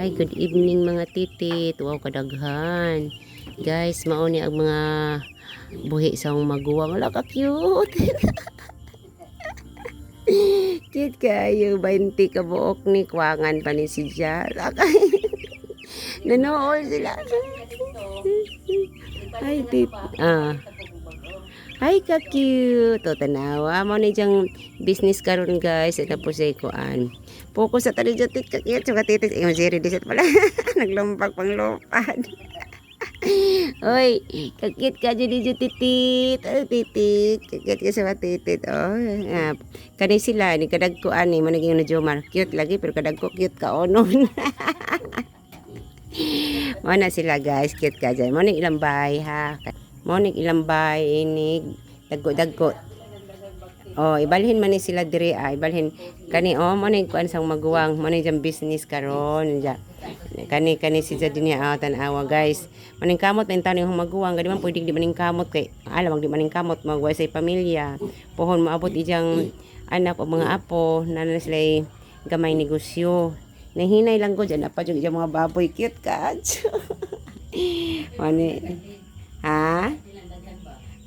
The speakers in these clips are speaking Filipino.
Hi, good evening mga titit. Wow, kadaghan. Guys, mao ni ang mga buhi sa akong maguwang. Wala ka cute. Cute kayo. 20 ka buok ni kuwangan pa ni si Jar. Nanood sila. Hi, tit. Hi, ka-cute. O, tanawa. Mo ni diyang business karon guys. Ito po sa ikuan. Focus sa tali dyan, tit, ka-cute. So, katitis. Yung zero disat pala. Naglumpak pang lupad. Oy, ka-cute ka dyan dyan, titit. Oh, titit. Ka-cute ka sa titit. Oh, kani sila. Ni kadag ko ani. Mo naging na Jomar. Cute lagi. Pero kadag ko cute ka. Oh, no. Mo na sila guys. Cute ka dyan. Mo na ilang bahay ha. Monik ilambay inig dagko. Oh, ibalhin man ni sila diri ibalhin kani monik kuan sang maguwang monik jang business karon ja. Kani si dinya tan-awa guys. Maning kamot man taw ning maguwang gadi man pwede di maning kamot kay alam di maning kamot magway sa pamilya. Pohon maabot ijang anak o mga apo na sila gamay negosyo. Nahinay lang ko dyan pa yung mga baboy cute ka. Mani ha?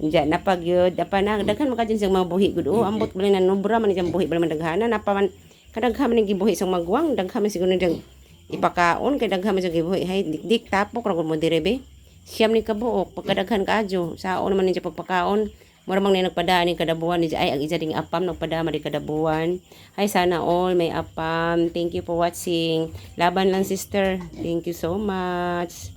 Diyan napagyud apa na daghan man kadin sang mga buhi gud ambot bali na nobra man jang buhi bali man daghana napa man kadaghan man gibuhi sang magwang daghan man siguro dang ipakaon kay daghan man jang gibuhi hay dik tapok ra gud mo dire be siyam ni kabuok pagkadaghan kaadyo sao naman ni pagpakaon mura mang ni nagpadaan ni kadabuan ni ay ang isa ding apam nagpadama di kadabuan ay sana all may apam. Thank you for watching. Laban lang sister, thank you so much.